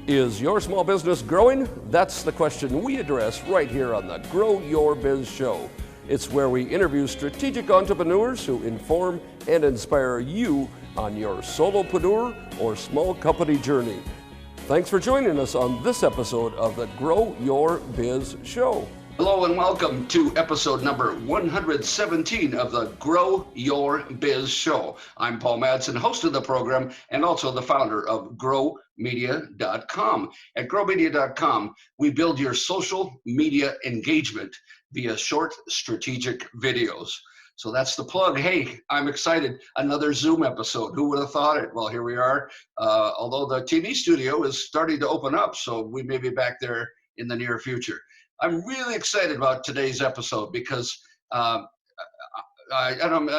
Is your small business growing? That's the question we address right here on the Grow Your Biz Show. It's where we interview strategic entrepreneurs who inform and inspire you on your solopreneur or small company journey. Thanks for joining us on this episode of the Grow Your Biz Show. Hello and welcome to episode number 117 of the Grow Your Biz Show. I'm Paul Madsen, host of the program and also the founder of growmedia.com. At growmedia.com, we build your social media engagement via short strategic videos. So that's the plug. Hey, I'm excited. Another Zoom episode. Who would have thought it? Well, here we are. Although the TV studio is starting to open up, so we may be back there in the near future. I'm really excited about today's episode because I'm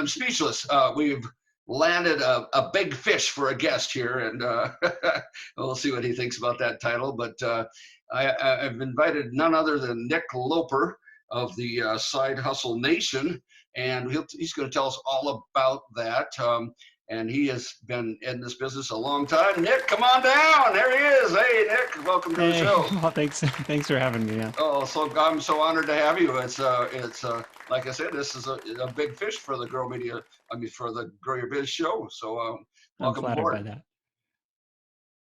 speechless. We've landed a big fish for a guest here, and we'll see what he thinks about that title. But I've invited none other than Nick Loper of the Side Hustle Nation, and he's going to tell us all about that. And he has been in this business a long time. Nick, come on down. There he is. Hey, Nick, welcome to the show. Well, thanks for having me. Yeah. Oh, so I'm so honored to have you. It's like I said, this is a big fish for the for the Grow Your Biz show. So welcome I'm flattered aboard. by that.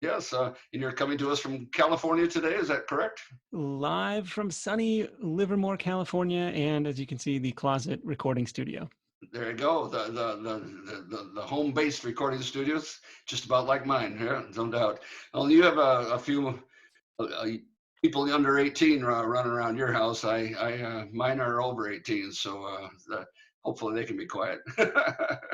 Yes, and you're coming to us from California today. Is that correct? Live from sunny Livermore, California, and as you can see, the closet recording studio. There you go. The home-based recording studios, just about like mine. Yeah, no doubt. Well, you have a few people under 18 running around your house. Mine are over 18, so hopefully they can be quiet.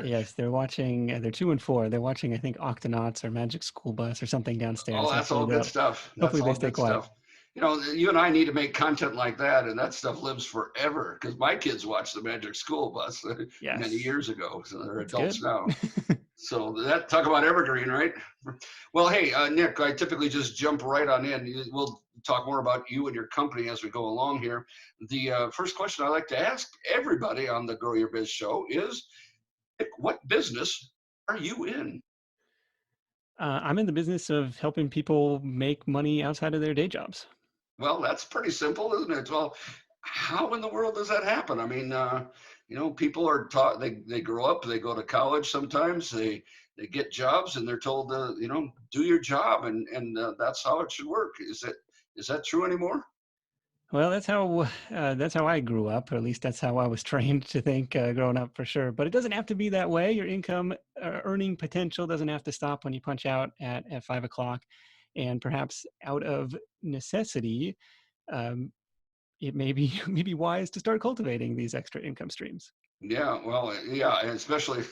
Yes, they're watching. They're 2 and 4. They're watching, I think, Octonauts or Magic School Bus or something downstairs. Oh, that's all good stuff. Hopefully they stay quiet. Stuff. You know, you and I need to make content like that, and that stuff lives forever. Because my kids watched the Magic School Bus many years ago, so they're adults now. So that talk about evergreen, right? Well, hey, Nick, I typically just jump right on in. We'll talk more about you and your company as we go along here. The first question I like to ask everybody on the Grow Your Biz Show is, Nick, what business are you in? I'm in the business of helping people make money outside of their day jobs. Well, that's pretty simple, isn't it? Well, how in the world does that happen? I mean, people are taught, they grow up, they go to college sometimes, they get jobs and they're told to, do your job and that's how it should work. Is that true anymore? Well, that's how I grew up, or at least that's how I was trained to think growing up, for sure. But it doesn't have to be that way. Your income earning potential doesn't have to stop when you punch out at 5 o'clock. And perhaps out of necessity, it may be wise to start cultivating these extra income streams. Yeah, well, yeah, and especially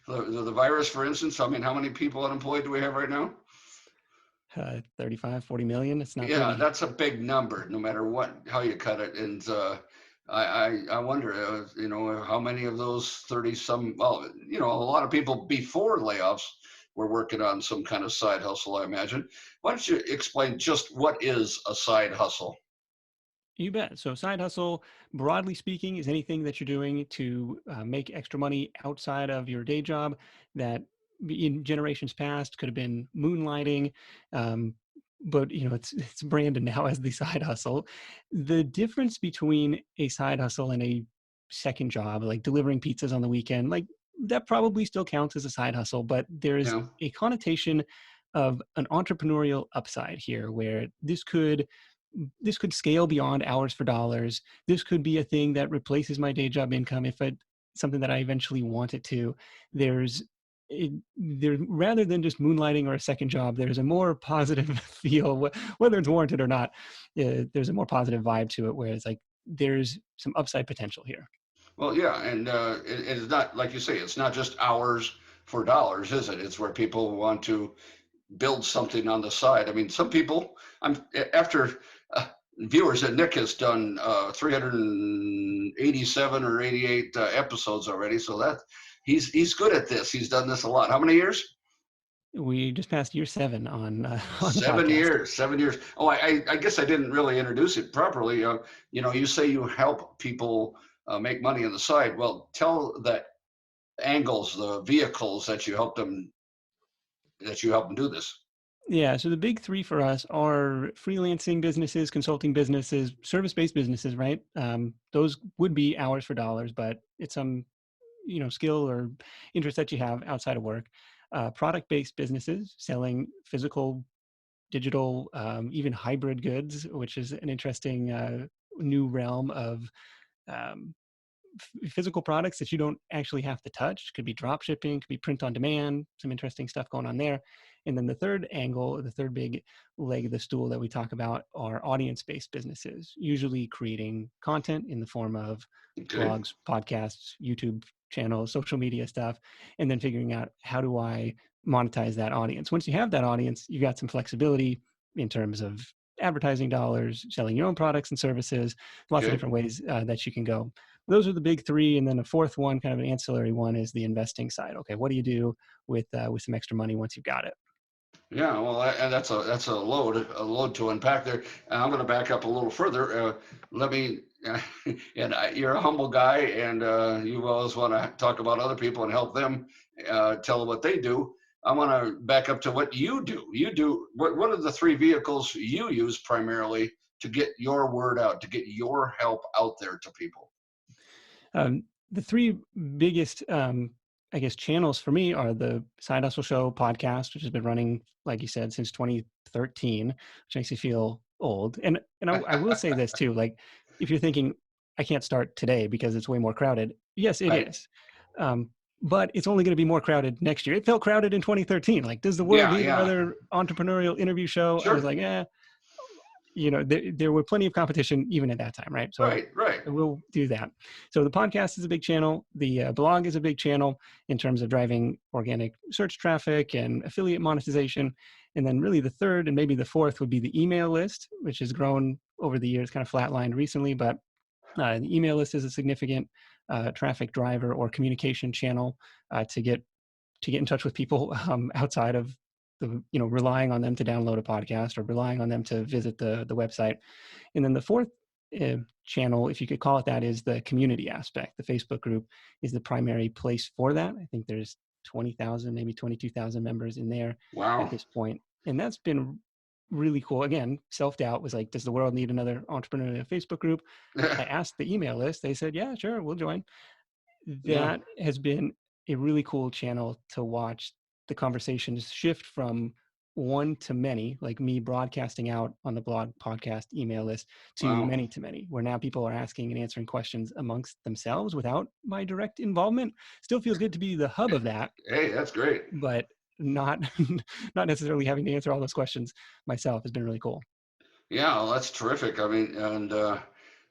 the virus, for instance. I mean, how many people unemployed do we have right now? 35, 40 million. It's not. Yeah, pretty. That's a big number, no matter how you cut it. And I wonder, how many of those 30 some, well, a lot of people before layoffs were working on some kind of side hustle, I imagine. Why don't you explain just what is a side hustle? You bet. So side hustle, broadly speaking, is anything that you're doing to make extra money outside of your day job that in generations past could have been moonlighting. But it's branded now as the side hustle. The difference between a side hustle and a second job, like delivering pizzas on the weekend, like that probably still counts as a side hustle, but there's a connotation of an entrepreneurial upside here where this could scale beyond hours for dollars. This could be a thing that replaces my day job income if it's something that I eventually want it to. There, rather than just moonlighting or a second job, there's a more positive feel, whether it's warranted or not. There's a more positive vibe to it, where it's like there's some upside potential here. Well, yeah, and it's not, like you say, it's not just hours for dollars, is it? It's where people want to build something on the side. I mean, some people, after viewers that Nick has done 387 or 88 episodes already, so that he's good at this. He's done this a lot. How many years? We just passed year 7 on 7 years. 7 years. Oh, I guess I didn't really introduce it properly. You say you help people make money on the side. Well, tell the angles, the vehicles that you help them do this. Yeah, so the big three for us are freelancing businesses, consulting businesses, service-based businesses, right? Those would be hours for dollars, but it's some skill or interest that you have outside of work. Product-based businesses selling physical, digital, even hybrid goods, which is an interesting new realm of um, physical products that you don't actually have to touch. Could be drop shipping, could be print on demand, some interesting stuff going on there. And then the third angle, the third big leg of the stool that we talk about are audience-based businesses, usually creating content in the form of Okay. blogs, podcasts, YouTube channels, social media stuff, and then figuring out how do I monetize that audience. Once you have that audience, you got some flexibility in terms of advertising dollars, selling your own products and services, lots of Okay. different ways that you can go. Those are the big three, and then a fourth one, kind of an ancillary one, is the investing side. Okay, what do you do with some extra money once you've got it? Yeah, well, and that's a load to unpack there. I'm going to back up a little further. Let me, you're a humble guy, and you always want to talk about other people and help them, tell them what they do. I want to back up to what you do. What are the three vehicles you use primarily to get your word out, to get your help out there to people? The three biggest, I guess, channels for me are the Side Hustle Show podcast, which has been running, like you said, since 2013, which makes you feel old. And I will say this too, like if you're thinking I can't start today because it's way more crowded, yes, it Right? is. Um, but it's only going to be more crowded next year. It felt crowded in 2013. Like, does the world Yeah, need yeah. another entrepreneurial interview show? I was Sure. like, there were plenty of competition even at that time, right? So Right, right. I will do that. So the podcast is a big channel. The blog is a big channel in terms of driving organic search traffic and affiliate monetization. And then really the third and maybe the fourth would be the email list, which has grown over the years, kind of flatlined recently, but the email list is a significant traffic driver or communication channel to get in touch with people outside of relying on them to download a podcast or relying on them to visit the website. And then the fourth channel, if you could call it that, is the community aspect. The Facebook group is the primary place for that. I think there's 20,000, maybe 22,000 members in there at Wow. this point. And that's been really cool. Again, self-doubt was like, does the world need another entrepreneurial Facebook group? I asked the email list. They said, yeah, sure, we'll join. Yeah. That has been a really cool channel to watch the conversations shift from one to many, like me broadcasting out on the blog, podcast, email list, to Wow. many to many, where now people are asking and answering questions amongst themselves without my direct involvement. Still feels good to be the hub of that, Hey, that's great. but not not necessarily having to answer all those questions myself has been really cool. Yeah, well, that's terrific. I mean, and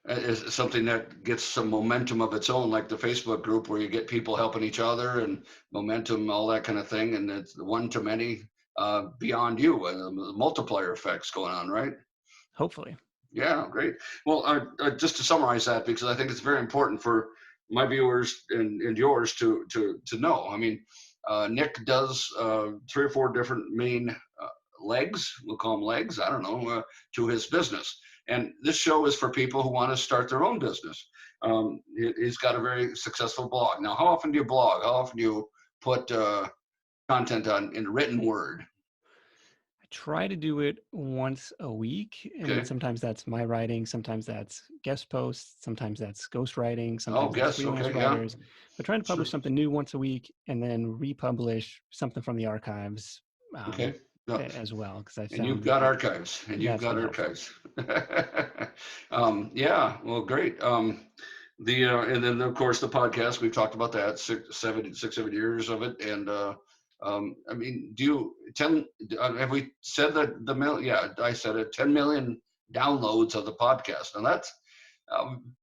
it's something that gets some momentum of its own, like the Facebook group where you get people helping each other and momentum, all that kind of thing. And it's one to many beyond you, and the multiplier effects going on, right? Hopefully. Yeah, great. Well, just to summarize that, because I think it's very important for my viewers and yours to know. I mean, Nick does three or four different main legs. We'll call them legs. I don't know to his business. And this show is for people who want to start their own business. He's got a very successful blog. Now, how often do you blog? How often do you put content on in written word? I try to do it once a week, and Okay. sometimes that's my writing, sometimes that's guest posts, sometimes that's ghost writing, Oh, sometimes that's guess. freelance Okay. Yeah. writers. But trying to Sure. publish something new once a week and then republish something from the archives Okay. Yeah. as well, because I And you've found got archives, and you've that's got been helpful. archives. Yeah, well, great. And then of course the podcast, we've talked about that, 7 years of it. And I mean, do you 10, have we said that the million? Yeah, I said it, 10 million downloads of the podcast. And that's, um,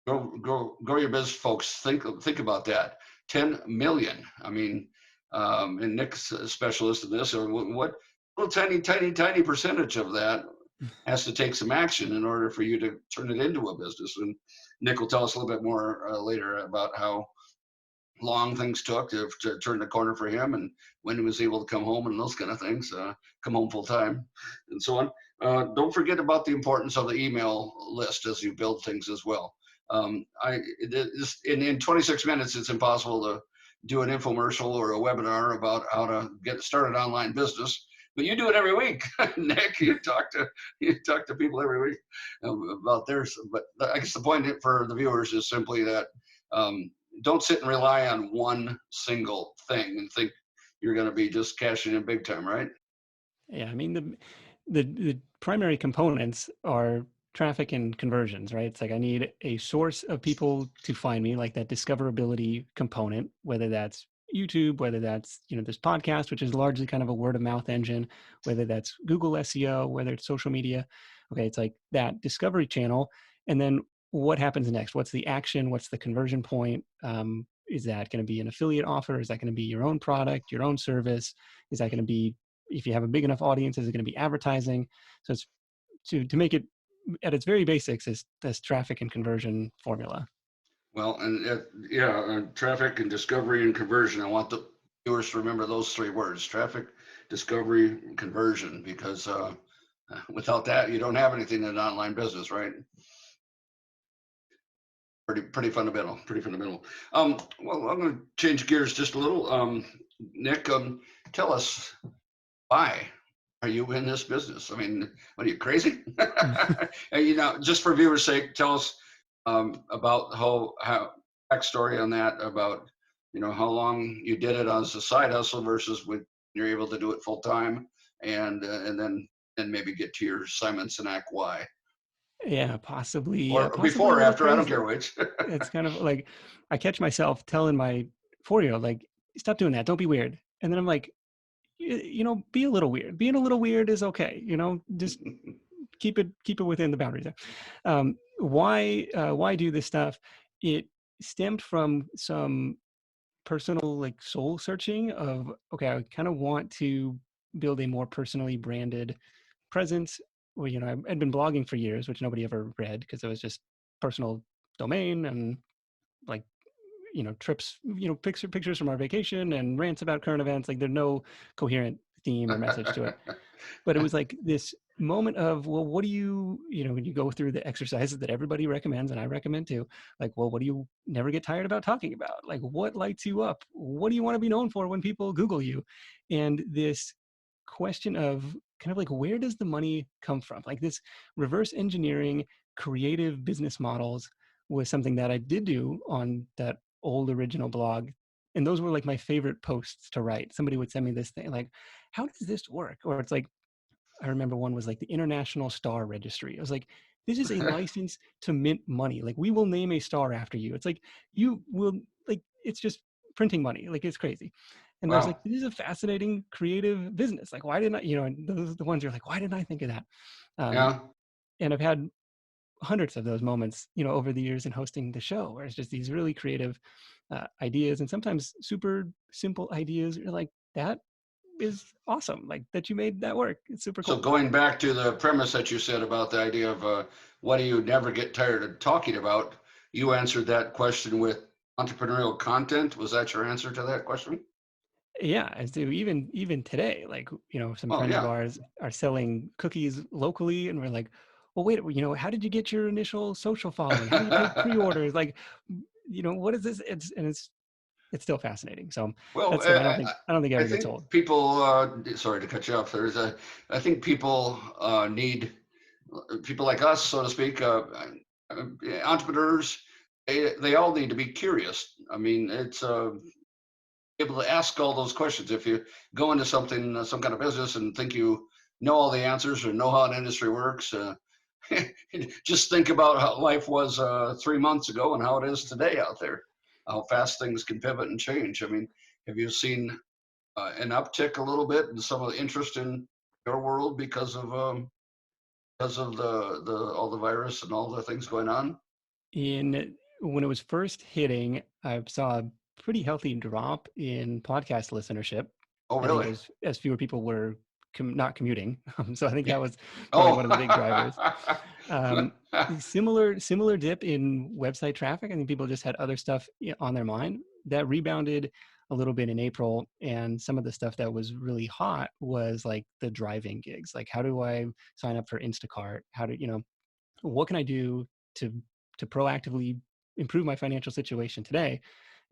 grow your biz folks. Think about that. 10 million. I mean, and Nick's a specialist in this, or what little tiny percentage of that has to take some action in order for you to turn it into a business. And Nick will tell us a little bit more later about how long things took to turn the corner for him, and when he was able to come home and those kind of things, come home full time and so on. Don't forget about the importance of the email list as you build things as well. In 26 minutes, it's impossible to do an infomercial or a webinar about how to get started online business. But you do it every week, Nick. You talk to people every week about theirs. But I guess the point for the viewers is simply that um, don't sit and rely on one single thing and think you're going to be just cashing in big time, right? Yeah, I mean the primary components are traffic and conversions, right? It's like I need a source of people to find me, like that discoverability component, whether that's YouTube, whether that's this podcast, which is largely kind of a word of mouth engine, whether that's Google SEO, whether it's social media. Okay, it's like that discovery channel, and then what happens next? What's the action? What's the conversion point? Is that going to be an affiliate offer? Is that going to be your own product, your own service? Is that going to be, if you have a big enough audience, is it going to be advertising? So it's to make it at its very basics is this traffic and conversion formula. Well, and traffic and discovery and conversion. I want the viewers to remember those three words: traffic, discovery, and conversion, because without that, you don't have anything in an online business, right? Pretty fundamental. Pretty fundamental. Well, I'm going to change gears just a little. Nick, tell us, why are you in this business? I mean, what are you, crazy? Just for viewers' sake, tell us about how backstory on that, about how long you did it as a side hustle versus when you're able to do it full time, and then maybe get to your Simon Sinek why, Yeah, possibly, or possibly a before or little after. I don't crazy. care which. It's kind of like I catch myself telling my 4-year-old, like, stop doing that. Don't be weird. And then I'm like, be a little weird. Being a little weird is okay. Just keep it within the boundaries there. Why do this stuff? It stemmed from some personal like soul searching of, okay, I kind of want to build a more personally branded presence. Well, I'd been blogging for years, which nobody ever read because it was just personal domain and like trips, pictures from our vacation and rants about current events. Like there's no coherent theme or message to it. But it was like this moment of, well, what do when you go through the exercises that everybody recommends and I recommend too, like, well, what do you never get tired about talking about? Like, what lights you up? What do you want to be known for when people Google you? And this question of kind of like, where does the money come from? Like this reverse engineering creative business models was something that I did do on that old original blog. And those were like my favorite posts to write. Somebody would send me this thing like, how does this work? Or it's like, I remember one was like the International Star Registry. I was like, this is a license to mint money. Like we will name a star after you. It's like, you will, like, it's just printing money. Like it's crazy. And I was like, Wow. this is a fascinating and business. Like, why didn't I, and those are the ones you're like, why didn't I think of that? Um, Yeah. and I've had hundreds of those moments, over the years in hosting the show, where it's just these really creative ideas and sometimes super simple ideas. You're like, that is awesome. Like that you made that work. It's super So cool. going back to the premise that you said about the idea of what do you never get tired of talking about, you answered that question with entrepreneurial content. Was that your answer to that question? Yeah, and so even today, like some Oh friends of yeah. ours are selling cookies locally, and we're like, well, wait, how did you get your initial social following? How do you take pre-orders? Like, what is this? It's still fascinating. So Well, that stuff, I don't think it I ever gets think old. people. Sorry to cut you off. I think people need people like us, so to speak, entrepreneurs. They all need to be curious. I mean, it's able to ask all those questions. If you go into something, some kind of business, and think you know all the answers or know how an industry works, just think about how life was 3 months ago and how it is today out there. How fast things can pivot and change. I mean, have you seen an uptick a little bit in some of the interest in your world because of the all the virus and all the things going on? When it was first hitting, I saw a pretty healthy drop in podcast listenership. Oh, I think really? as fewer people were not commuting. So I think that was probably one of the big drivers. Oh. Um, similar dip in website traffic. I think people just had other stuff on their mind. That rebounded a little bit in April, and some of the stuff that was really hot was like the driving gigs. Like, how do I sign up for Instacart? How do what can I do to proactively improve my financial situation today?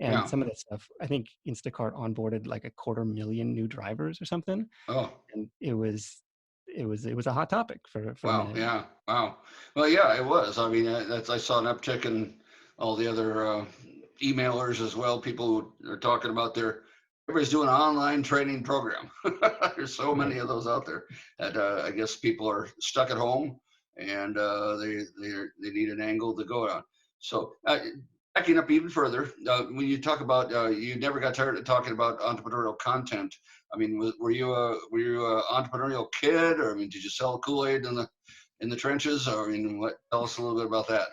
And Yeah. some of that stuff, I think Instacart onboarded like 250,000 new drivers or something. Oh, And it was a hot topic for a wow. minute. Yeah. Wow. Well, yeah, it was. I mean, I saw an uptick in all the other emailers as well. People who are talking about everybody's doing an online training program. There's so many Right. of those out there that I guess people are stuck at home and they need an angle to go on. So backing up even further, when you talk about you never got tired of talking about entrepreneurial content. I mean, were you a entrepreneurial kid, or I mean, did you sell Kool-Aid in the trenches? Or I mean, tell us a little bit about that.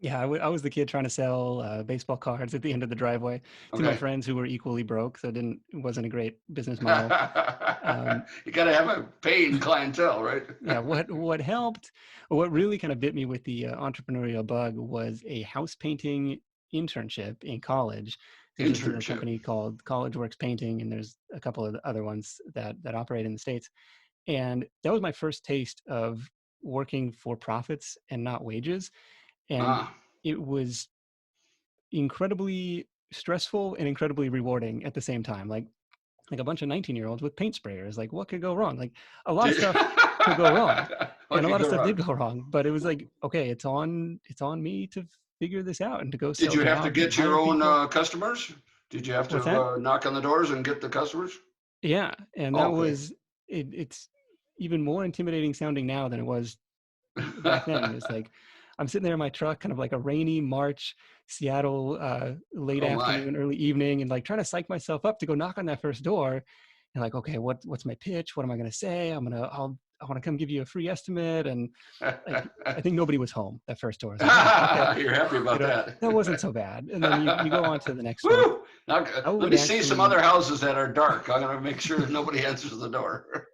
Yeah, I was the kid trying to sell baseball cards at the end of the driveway to my Okay. friends who were equally broke, so it wasn't a great business model. Um, You got to have a paying clientele, right? yeah, what helped, what really kind of bit me with the entrepreneurial bug was a house painting internship in college. This is through a Internship. company called College Works Painting, and there's a couple of other ones that operate in the States. And that was my first taste of working for profits and not wages. And Ah, it was incredibly stressful and incredibly rewarding at the same time. Like a bunch of 19-year-olds with paint sprayers. Like, what could go wrong? Like, a lot of did stuff could go wrong, what and a could lot of go stuff did wrong? go wrong. But it was like, okay, it's on me to figure this out and to go Did sell you have to jobs and get your hire own people. customers? Did you have What's that? to knock on the doors and get the customers? Yeah, and that Oh, okay. was it's even more intimidating sounding now than it was back then. It's like I'm sitting there in my truck, kind of like a rainy March Seattle late Oh my. afternoon, early evening, and like trying to psych myself up to go knock on that first door. And like, okay, what's my pitch? What am I gonna say? I want to come give you a free estimate. And like, I think nobody was home that first door. I was like, oh, okay, You're happy about that. that wasn't so bad. And then you go on to the next one. Woo! Now, I let would me see some actually, other houses that are dark. I'm gonna make sure that nobody answers the door.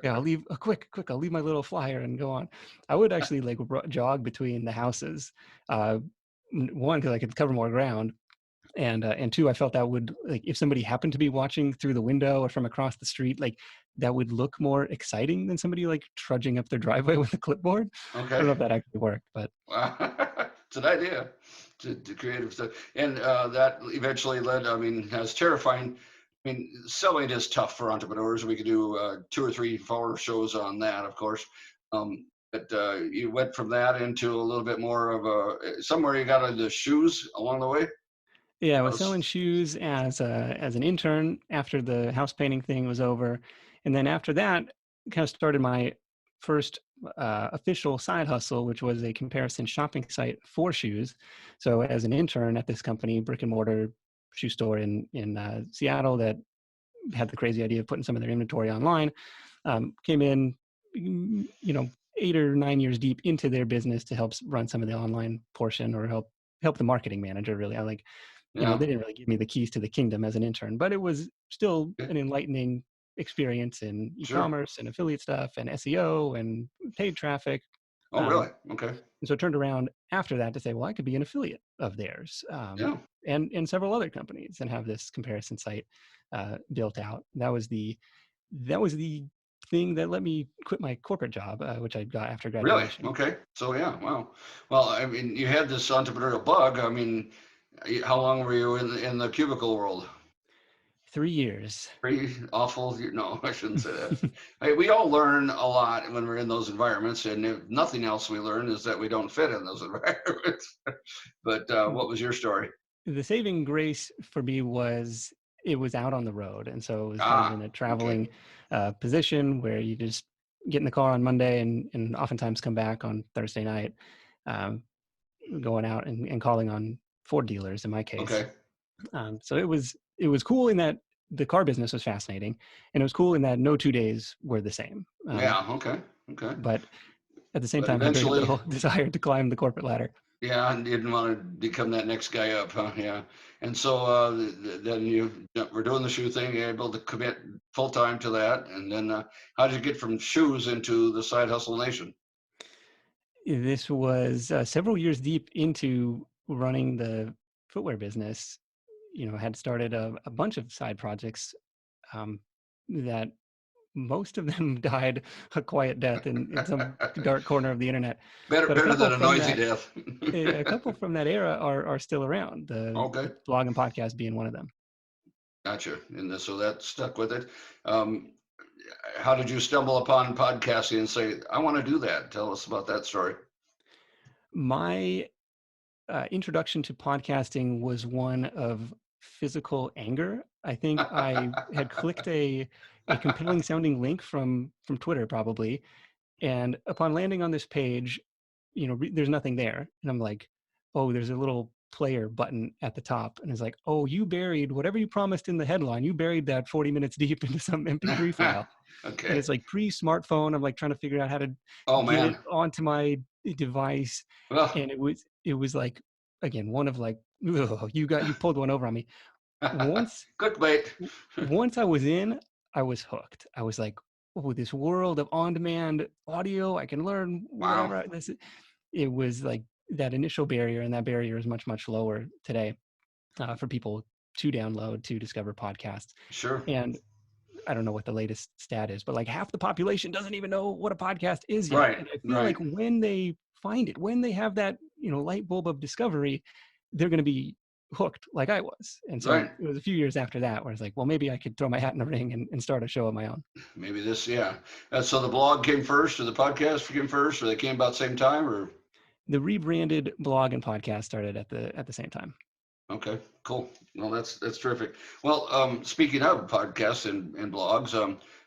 yeah, I'll leave a quick. I'll leave my little flyer and go on. I would actually like jog between the houses. Uh, One, because I could cover more ground, and two, I felt that would, like, if somebody happened to be watching through the window or from across the street, like that would look more exciting than somebody like trudging up their driveway with a clipboard. I don't Okay. know if that actually worked, but It's an idea to creative stuff, and that eventually led. I mean, as terrifying. I mean, selling is tough for entrepreneurs. We could do 2 or 3 4 shows on that, of course. But you went from that into a little bit more of somewhere you got into shoes along the way. yeah, I was Those- selling shoes as an intern after the house painting thing was over, and then after that, kind of started my first official side hustle, which was a comparison shopping site for shoes. So as an intern at this company, brick and mortar shoe store in Seattle that had the crazy idea of putting some of their inventory online, came in, 8 or 9 years deep into their business to help run some of the online portion, or help the marketing manager really. I like, yeah. they didn't really give me the keys to the kingdom as an intern, but it was still Okay. an enlightening experience in Sure. e-commerce and affiliate stuff and SEO and paid traffic. Oh, Um, really? Okay. and so I turned around after that to say, well, I could be an affiliate of theirs, Yeah. and several other companies, and have this comparison site built out. That was the thing that let me quit my corporate job, which I got after Really? graduation. Okay. So yeah. Wow. Well, I mean, you had this entrepreneurial bug. I mean, how long were you in the cubicle world? 3 years. Pretty awful. No, I shouldn't say that. Hey, we all learn a lot when we're in those environments, and if nothing else we learn is that we don't fit in those environments. But what was your story? The saving grace for me was it was out on the road, and so it was kind of in Ah, a okay, traveling position where you just get in the car on Monday and oftentimes come back on Thursday night, um, going out and calling on Ford dealers in my case. okay, So it was cool in that the car business was fascinating, and it was cool in that no 2 days were the same. yeah, okay, okay. But at the same But time, had very eventually, little desire to climb the corporate ladder. yeah, I didn't want to become that next guy up, huh? Yeah. And so then you were doing the shoe thing, you're able to commit full time to that. And then how did you get from shoes into the side hustle nation? This was several years deep into running the footwear business. Had started a bunch of side projects, that most of them died a quiet death in some dark corner of the internet. Better, But a better couple than a from noisy that, death. a couple from that era are still around. Okay, The blog and podcast being one of them. gotcha. And so that stuck with it. Um, how did you stumble upon podcasting and say, I want to do that? Tell us about that story. My introduction to podcasting was one of physical anger. I think I had clicked a compelling sounding link from Twitter probably, and upon landing on this page, there's nothing there, and I'm like, oh, there's a little player button at the top, and it's like, oh, you buried whatever you promised in the headline. You buried that 40 minutes deep into some MP3 file. And Okay. it's like pre-smartphone. I'm like trying to figure out how to Oh get it man. onto my device, Well, and it was like, again, one of like, ugh, you pulled one over on me. Once clickbait. once I was in, I was hooked. I was like, oh, this world of on-demand audio, I can learn Wow. whatever. It was like that initial barrier, and that barrier is much, much lower today for people to download, to discover podcasts. Sure. And I don't know what the latest stat is, but like half the population doesn't even know what a podcast is yet. Right. And I feel Right. like when they find it, when they have that, light bulb of discovery, they're going to be hooked like I was. And so Right. it was a few years after that where I was like, well, maybe I could throw my hat in the ring and start a show of my own. Maybe this, yeah. So the blog came first, or the podcast came first, or they came about the same time, or? The rebranded blog and podcast started at the same time. Okay, cool. Well, that's terrific. Well, speaking of podcasts and blogs,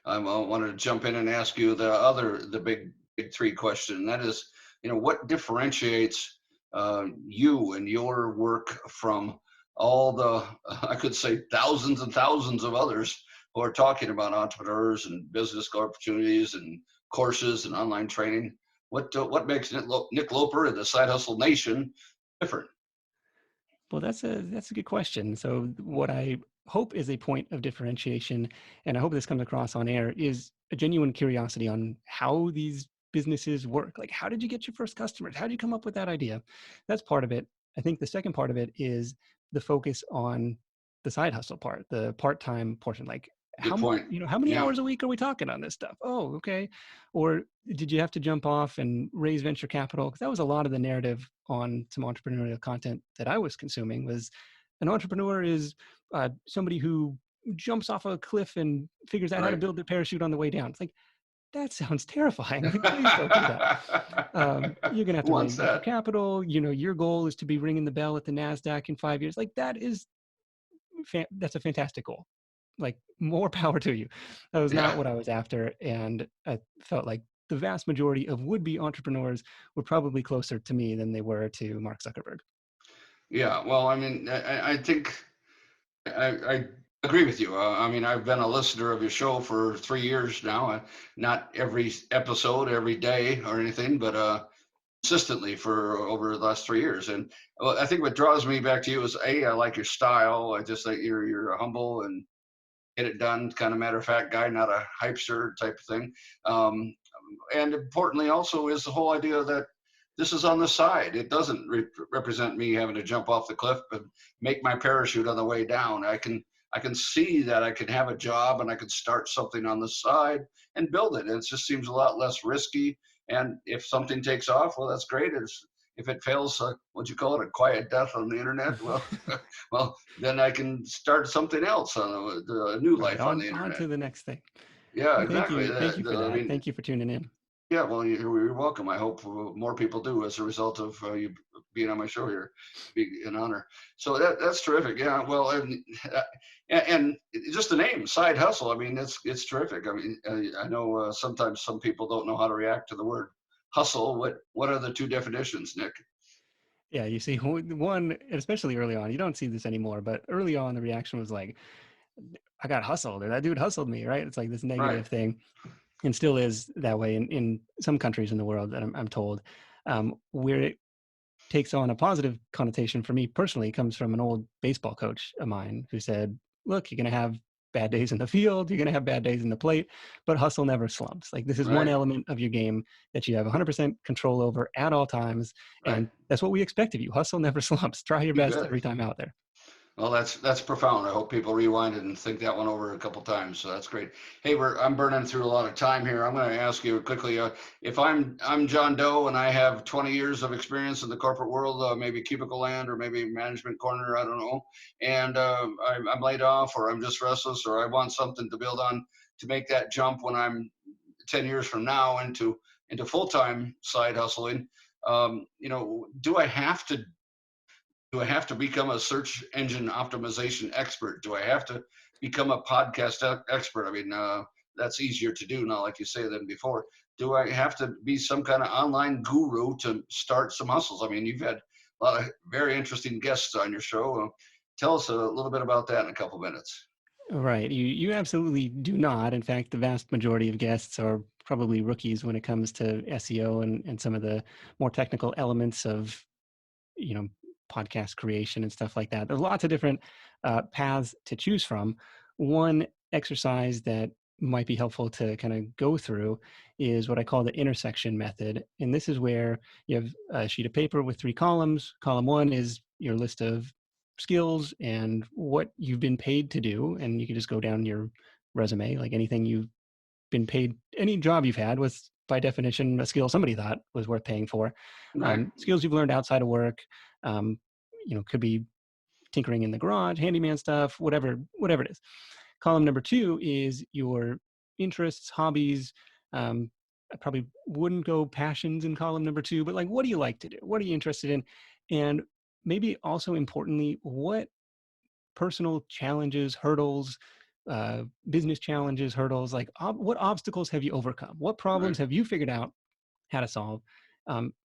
I wanted to jump in and ask you the big three question. And that is, what differentiates you and your work from all the, I could say, thousands and thousands of others who are talking about entrepreneurs and business opportunities and courses and online training? What makes Nick Loper and the Side Hustle Nation different? Well, that's a good question. So what I hope is a point of differentiation, and I hope this comes across on air, is a genuine curiosity on how these businesses work. Like, how did you get your first customers? How did you come up with that idea? That's part of it. I think the second part of it is the focus on the side hustle part, the part-time portion. Like, Good point. how many Yeah. hours a week are we talking on this stuff? Oh, okay. Or did you have to jump off and raise venture capital? Because that was a lot of the narrative on some entrepreneurial content that I was consuming. Was an entrepreneur is somebody who jumps off a cliff and figures out how to Right. build their parachute on the way down. It's like, that sounds terrifying. Like, please don't do that. You're gonna have Who to wants raise venture that? capital. Your goal is to be ringing the bell at the NASDAQ in 5 years. Like, that's a fantastic goal. Like, more power to you. That was not Yeah. what I was after. And I felt like the vast majority of would-be entrepreneurs were probably closer to me than they were to Mark Zuckerberg. Yeah. Well, I mean, I think I agree with you. I mean, I've been a listener of your show for 3 years now. Not every episode, every day or anything, but consistently for over the last 3 years. And I think what draws me back to you is, I like your style. I just think you're a humble and get it done kind of matter of fact guy, not a hypester type of thing. And importantly also is the whole idea that this is on the side. It doesn't represent me having to jump off the cliff and make my parachute on the way down. I can see that I can have a job and I can start something on the side and build it. It just seems a lot less risky. And if something takes off, well, that's great. If it fails, what'd you call it, a quiet death on the internet? Well, well, then I can start something else on a new Right. life on the On internet. to the next thing. Yeah, Well, thank exactly. you. Thank you for I that. mean, Thank you for tuning in. yeah, well, you're welcome. I hope more people do as a result of you being on my show here. Be an honor. So that's terrific. Yeah, well, and just the name, Side Hustle. I mean, it's terrific. I mean, I know sometimes some people don't know how to react to the word hustle. What are the two definitions, Nick? Yeah, you see, one, especially early on, you don't see this anymore, but early on, the reaction was like, I got hustled, or that dude hustled me, right? It's like this negative Right. thing, and still is that way in some countries in the world that I'm told, where it takes on a positive connotation for me personally comes from an old baseball coach of mine who said, look, you're going to have bad days in the field, you're going to have bad days in the plate, but hustle never slumps. Like, this is one Right. element of your game that you have 100% control over at all times. Right. And that's what we expect of you. Hustle never slumps. Try your You best bet. every time out there. Well, that's profound. I hope people rewind it and think that one over a couple times. So that's great. Hey, I'm burning through a lot of time here. I'm going to ask you quickly. If I'm John Doe and I have 20 years of experience in the corporate world, maybe cubicle land or maybe management corner, I don't know, and I'm laid off or I'm just restless or I want something to build on to make that jump when I'm 10 years from now into full-time side hustling. Do I have to become a search engine optimization expert? Do I have to become a podcast expert? I mean, that's easier to do now, like you say, than before. Do I have to be some kind of online guru to start some hustles? I mean, you've had a lot of very interesting guests on your show. Tell us a little bit about that in a couple minutes. Right. You absolutely do not. In fact, the vast majority of guests are probably rookies when it comes to SEO and some of the more technical elements of, you know, podcast creation and stuff like that. There's lots of different paths to choose from. One exercise that might be helpful to kind of go through is what I call the intersection method. And this is where you have a sheet of paper with 3 columns. Column 1 is your list of skills and what you've been paid to do. And you can just go down your resume, like anything you've been paid, any job you've had was by definition a skill somebody thought was worth paying for. Right. Skills you've learned outside of work, could be tinkering in the garage, handyman stuff, whatever it is. Column number 2 is your interests, hobbies. I probably wouldn't go passions in column number 2, but like, what do you like to do? What are you interested in? And maybe also importantly, what personal challenges, hurdles, business challenges, hurdles, like what obstacles have you overcome? What problems Right. have you figured out how to solve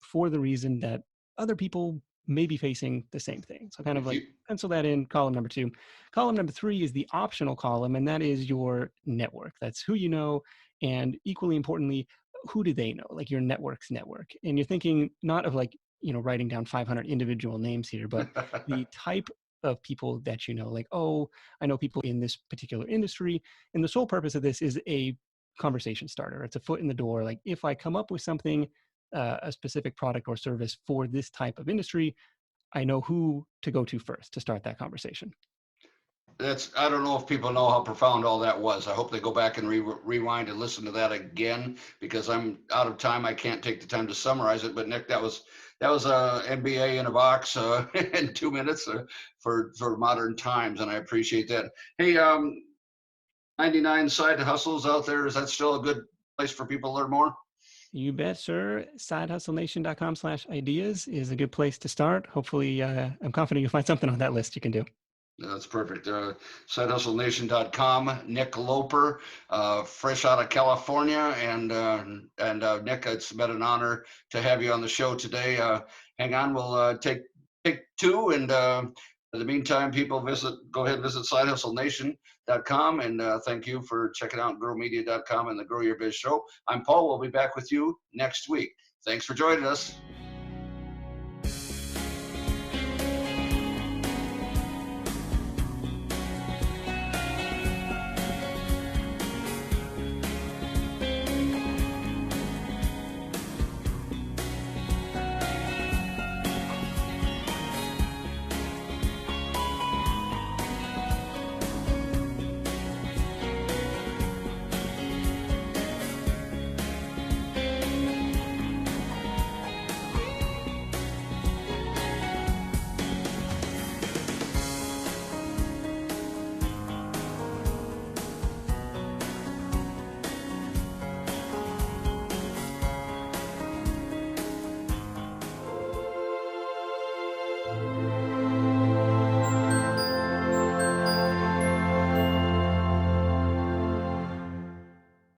for the reason that other people may be facing the same thing? So kind of If like you pencil that in column number 2. Column number 3 is the optional column, and that is your network. That's who you know, and equally importantly, who do they know? Like your network's network. And you're thinking not of like, writing down 500 individual names here, but the type of people that you know, like, oh, I know people in this particular industry. And the sole purpose of this is a conversation starter. It's a foot in the door. Like if I come up with something, a specific product or service for this type of industry, I know who to go to first to start that conversation. I don't know if people know how profound all that was. I hope they go back and rewind and listen to that again because I'm out of time. I can't take the time to summarize it. But Nick, that was a MBA in a box in 2 minutes for modern times, and I appreciate that. Hey, 99 side hustles out there. Is that still a good place for people to learn more? You bet, sir. Sidehustlenation.com/ideas is a good place to start. Hopefully, I'm confident you'll find something on that list you can do. That's perfect. SideHustleNation.com. Nick Loper, fresh out of California, and Nick, it's been an honor to have you on the show today. Hang on, we'll take 2, and in the meantime, people go ahead and visit SideHustleNation.com, and thank you for checking out GrowMedia.com and the Grow Your Biz Show. I'm Paul. We'll be back with you next week. Thanks for joining us.